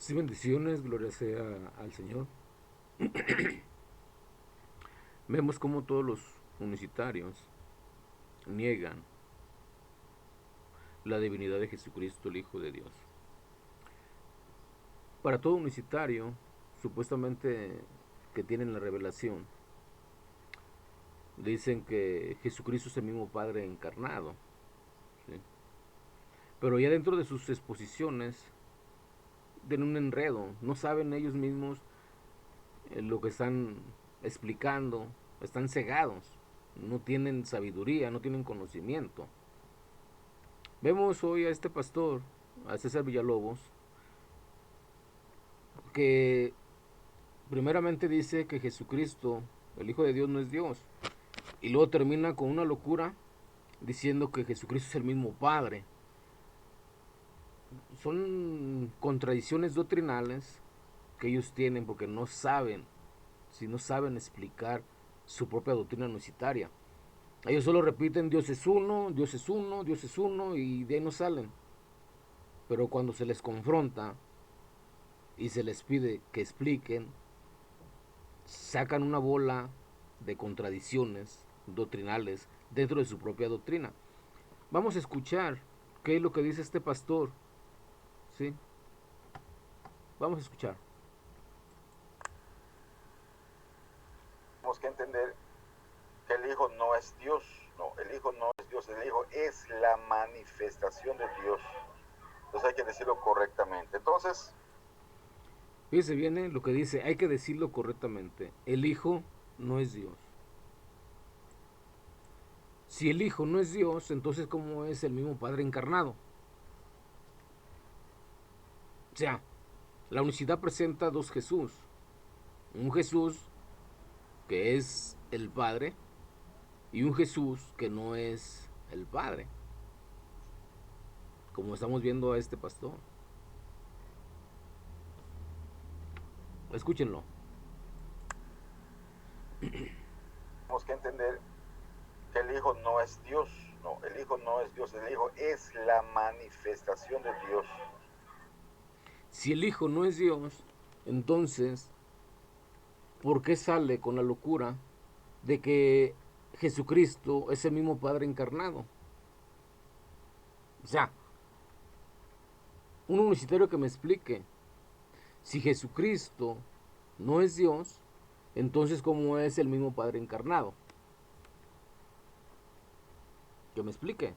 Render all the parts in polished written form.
Sí, bendiciones, gloria sea al Señor. Vemos como todos los unicitarios niegan la divinidad de Jesucristo, el Hijo de Dios. Para todo unicitario, supuestamente que tienen la revelación, dicen que Jesucristo es el mismo Padre encarnado, ¿sí? Pero ya dentro de sus exposiciones, de un enredo, no saben ellos mismos lo que están explicando, están cegados, no tienen sabiduría, no tienen conocimiento. Vemos hoy a este pastor, a César Villalobos, que primeramente dice que Jesucristo, el Hijo de Dios, no es Dios. Y luego termina con una locura diciendo que Jesucristo es el mismo Padre. Son contradicciones doctrinales que ellos tienen porque no saben, si no saben explicar su propia doctrina unicitaria. Ellos solo repiten Dios es uno, Dios es uno, Dios es uno y de ahí no salen. Pero cuando se les confronta y se les pide que expliquen, sacan una bola de contradicciones doctrinales dentro de su propia doctrina. Vamos a escuchar qué es lo que dice este pastor, ¿sí? Vamos a escuchar. Tenemos que entender que el Hijo no es Dios, no, el Hijo no es Dios, el Hijo es la manifestación de Dios. Entonces hay que decirlo correctamente. Entonces, Fíjese bien lo que dice, hay que decirlo correctamente. El Hijo no es Dios. Si el Hijo no es Dios, entonces ¿cómo es el mismo Padre encarnado? O sea, la unicidad presenta dos Jesús. Un Jesús que es el Padre y un Jesús que no es el Padre, como estamos viendo a este pastor. Escúchenlo. tenemos que entender que el Hijo no es Dios, no, el Hijo no es Dios, el Hijo es la manifestación de Dios. Si el Hijo no es Dios, entonces, ¿por qué sale con la locura de que Jesucristo es el mismo Padre encarnado? O sea, un unicitario que me explique. Si Jesucristo no es Dios, entonces ¿cómo es el mismo Padre encarnado? Que me explique.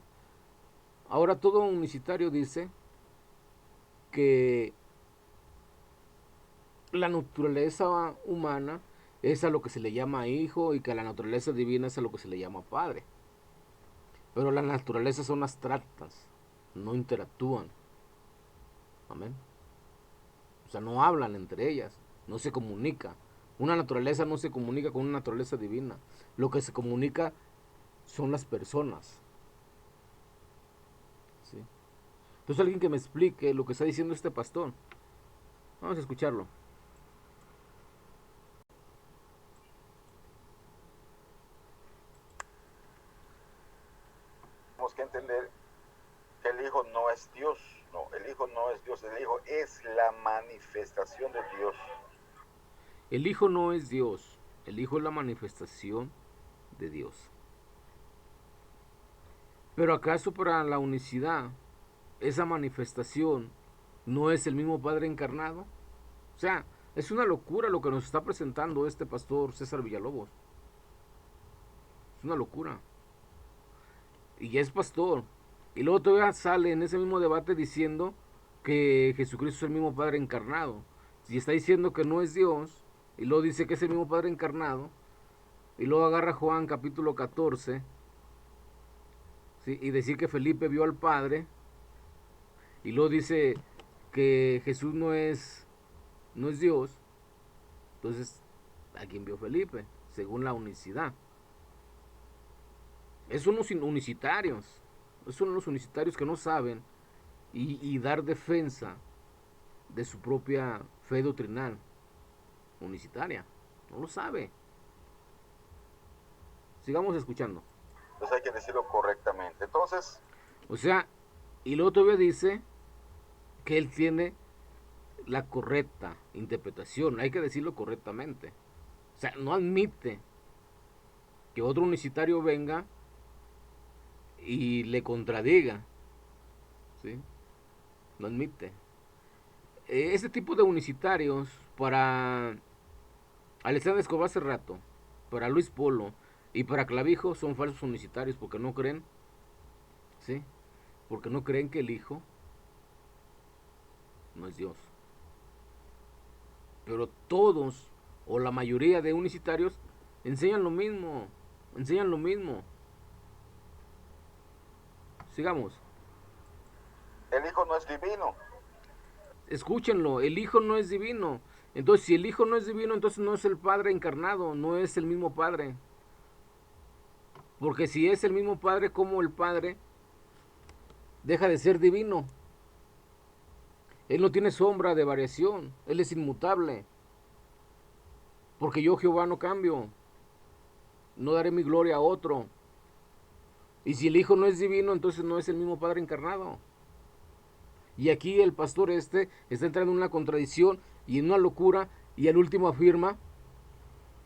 Ahora todo unicitario dice que la naturaleza humana es a lo que se le llama hijo y que la naturaleza divina es a lo que se le llama padre. Pero las naturalezas son abstractas, no interactúan. Amén. O sea, no hablan entre ellas, no se comunica. Una naturaleza no se comunica con una naturaleza divina. Lo que se comunica son las personas. ¿Sí? Entonces alguien que me explique lo que está diciendo este pastor. Vamos a escucharlo. Tenemos que entender que el Hijo no es Dios, no, el Hijo no es Dios, el Hijo es la manifestación de Dios. El Hijo no es Dios, el Hijo es la manifestación de Dios. Pero ¿acaso para la unicidad esa manifestación no es el mismo Padre encarnado? O sea, es una locura lo que nos está presentando este pastor César Villalobos. Es una locura. Y ya es pastor. Y luego todavía sale en ese mismo debate diciendo que Jesucristo es el mismo Padre encarnado. Si está diciendo que no es Dios, y luego dice que es el mismo Padre encarnado, y luego agarra Juan capítulo 14, ¿sí? Y decir que Felipe vio al Padre, y luego dice que Jesús no es Dios, entonces, ¿a quién vio Felipe? Según la unicidad. Es unos unicitarios, son los unicitarios que no saben y dar defensa de su propia fe doctrinal unicitaria. No lo sabe. Sigamos escuchando. Entonces hay que decirlo correctamente. Entonces, O sea, y luego todavía dice que él tiene la correcta interpretación, hay que decirlo correctamente. O sea, no admite que otro unicitario venga y le contradiga, ¿sí? No admite. Ese tipo de unicitarios, para Alexander Escobar hace rato, para Luis Polo y para Clavijo, son falsos unicitarios porque no creen, ¿sí? Porque no creen que el Hijo no es Dios. Pero todos, o la mayoría de unicitarios, enseñan lo mismo, enseñan lo mismo. Sigamos. El Hijo no es divino. Escúchenlo, el Hijo no es divino. Entonces, si el Hijo no es divino, entonces no es el Padre encarnado, no es el mismo Padre. Porque si es el mismo Padre, ¿cómo el Padre deja de ser divino? Él no tiene sombra de variación, Él es inmutable. Porque yo, Jehová, no cambio, no daré mi gloria a otro. Y si el Hijo no es divino, entonces no es el mismo Padre encarnado. Y aquí el pastor está entrando en una contradicción y en una locura, y al último afirma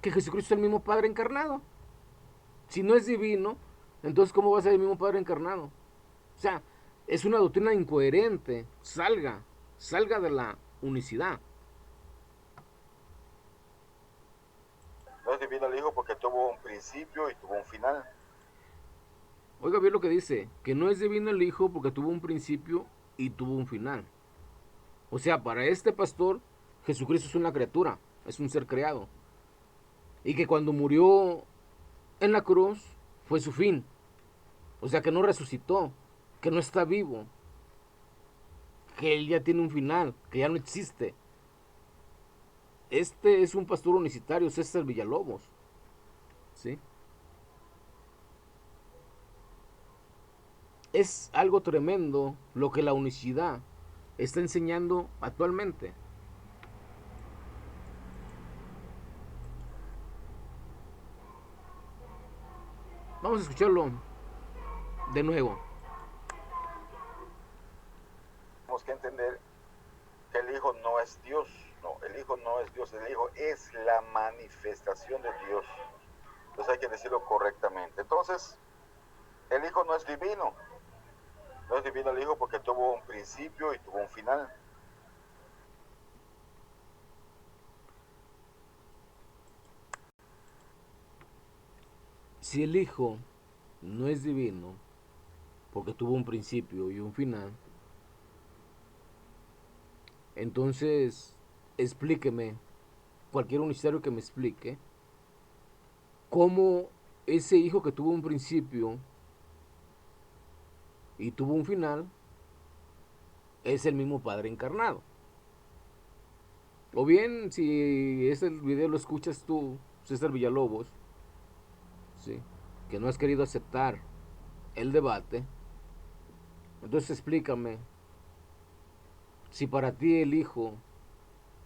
que Jesucristo es el mismo Padre encarnado. Si no es divino, entonces ¿cómo va a ser el mismo Padre encarnado? O sea, es una doctrina incoherente. Salga de la unicidad. No es divino el Hijo porque tuvo un principio y tuvo un final. Oiga bien lo que dice, que no es divino el Hijo porque tuvo un principio y tuvo un final. O sea, para este pastor, Jesucristo es una criatura, es un ser creado. Y que cuando murió en la cruz fue su fin. O sea, que no resucitó, que no está vivo, que él ya tiene un final, que ya no existe. Este es un pastor unicitario, César Villalobos. ¿Sí? Es algo tremendo lo que la unicidad está enseñando actualmente. Vamos a escucharlo de nuevo. Tenemos que entender que el Hijo no es Dios. No, el Hijo no es Dios, el Hijo es la manifestación de Dios. Entonces hay que decirlo correctamente. Entonces, el Hijo no es divino. No es divino el Hijo porque tuvo un principio y tuvo un final. Si el Hijo no es divino, porque tuvo un principio y un final, entonces explíqueme, cualquier universitario que me explique, cómo ese Hijo que tuvo un principio y tuvo un final es el mismo Padre encarnado. O bien, si ese video lo escuchas tú, César Villalobos, ¿sí? Que no has querido aceptar el debate, entonces explícame, si para ti el Hijo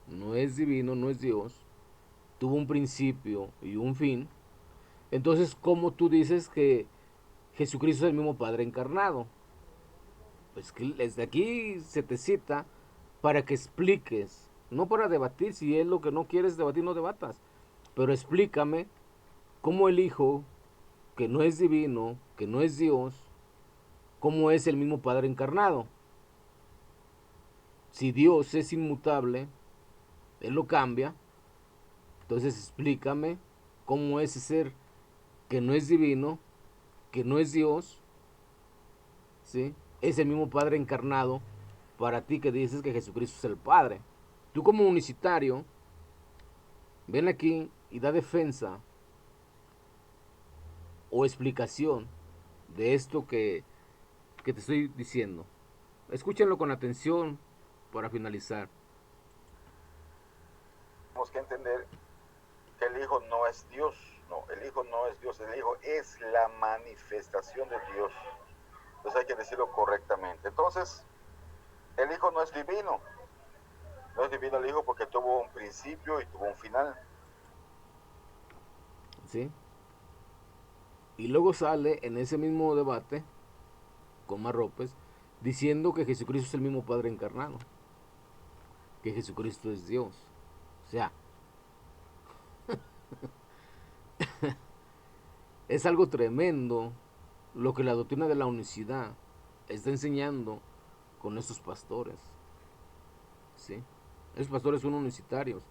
no es divino, no es Dios, tuvo un principio y un fin, entonces ¿cómo tú dices que Jesucristo es el mismo Padre encarnado? Pues que desde aquí se te cita para que expliques, no para debatir, si es lo que no quieres debatir, no debatas, pero explícame cómo el Hijo, que no es divino, que no es Dios, cómo es el mismo Padre encarnado. Si Dios es inmutable, Él lo cambia, entonces explícame cómo ese ser que no es divino, que no es Dios, ¿sí? Es el mismo Padre encarnado para ti que dices que Jesucristo es el Padre. Tú como unicitario, ven aquí y da defensa o explicación de esto que te estoy diciendo. Escúchenlo con atención para finalizar. Tenemos que entender que el Hijo no es Dios. No, el Hijo no es Dios, el Hijo es la manifestación de Dios. Entonces hay que decirlo correctamente. Entonces, el Hijo no es divino. No es divino el Hijo porque tuvo un principio y tuvo un final. ¿Sí? Y luego sale en ese mismo debate con Marrópez diciendo que Jesucristo es el mismo Padre encarnado. que Jesucristo es Dios. O sea, es algo tremendo lo que la doctrina de la unicidad está enseñando con estos pastores. ¿Sí? Esos pastores son unicitarios.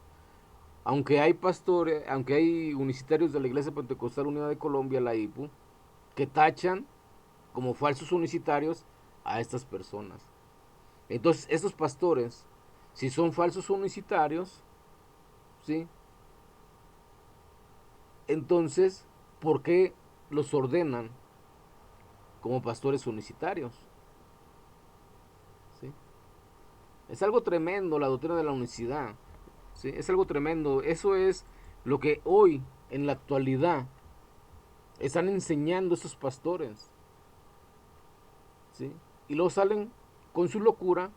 Aunque hay pastores, aunque hay unicitarios de la Iglesia Pentecostal Unida de Colombia, la IPU, que tachan como falsos unicitarios a estas personas. Entonces, estos pastores, si son falsos unicitarios, ¿sí? Entonces, ¿por qué los ordenan como pastores unicitarios? ¿Sí? Es algo tremendo la doctrina de la unicidad. ¿Sí? Es algo tremendo. Eso es lo que hoy, en la actualidad, están enseñando estos pastores. ¿Sí? Y luego salen con su locura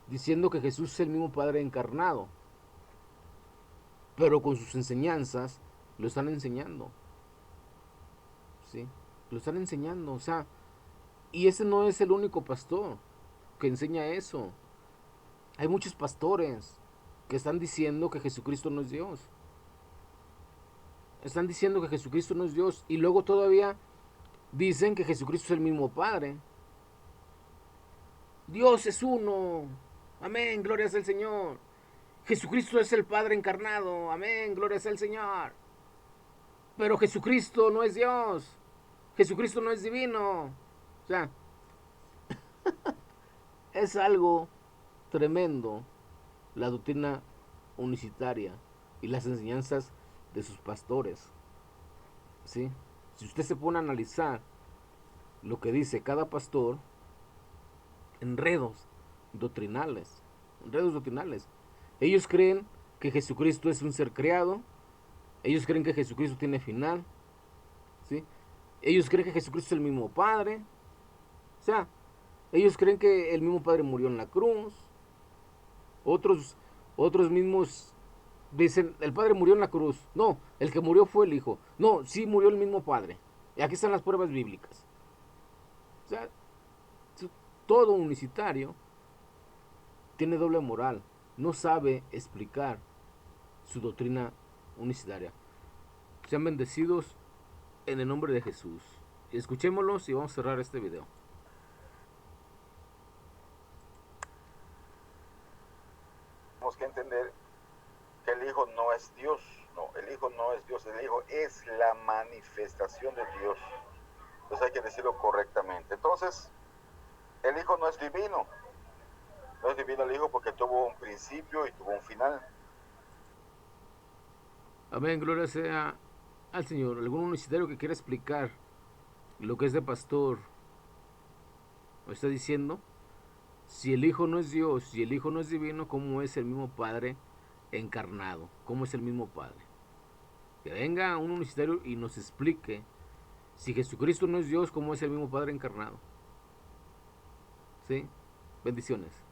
diciendo que Jesús es el mismo Padre encarnado. Pero con sus enseñanzas lo están enseñando. ¿Sí? Lo están enseñando. O sea, y ese no es el único pastor que enseña eso. Hay muchos pastores que están diciendo que Jesucristo no es Dios. Están diciendo que Jesucristo no es Dios. Y luego todavía dicen que Jesucristo es el mismo Padre. Dios es uno. Amén, gloria sea el Señor. Jesucristo es el Padre encarnado. Amén, gloria sea el Señor. Pero Jesucristo no es Dios. Jesucristo no es divino. O sea, es algo tremendo la doctrina unicitaria y las enseñanzas de sus pastores. ¿Sí? Si usted se pone a analizar lo que dice cada pastor, enredos doctrinales, enredos doctrinales. Ellos creen que Jesucristo es un ser creado, ellos creen que Jesucristo tiene final, ¿sí? Ellos creen que Jesucristo es el mismo Padre, o sea, ellos creen que el mismo Padre murió en la cruz, otros, otros mismos dicen, el Padre murió en la cruz, no, el que murió fue el Hijo, no, sí murió el mismo Padre, y aquí están las pruebas bíblicas, o sea, todo unicitario tiene doble moral, no sabe explicar su doctrina unicitaria. Sean bendecidos en el nombre de Jesús. Escuchémoslos y vamos a cerrar este video. Tenemos que entender que el Hijo no es Dios, no, el Hijo no es Dios, el Hijo es la manifestación de Dios. Entonces hay que decirlo correctamente. Entonces, el Hijo no es divino. No es divino el Hijo porque tuvo un principio y tuvo un final. Amén, gloria sea al Señor. ¿Algún unicitario que quiera explicar lo que es de pastor o está diciendo? Si el Hijo no es Dios y el Hijo no es divino, ¿cómo es el mismo Padre encarnado? ¿Cómo es el mismo Padre? Que venga un unicitario y nos explique si Jesucristo no es Dios, ¿cómo es el mismo Padre encarnado? ¿Sí? Bendiciones.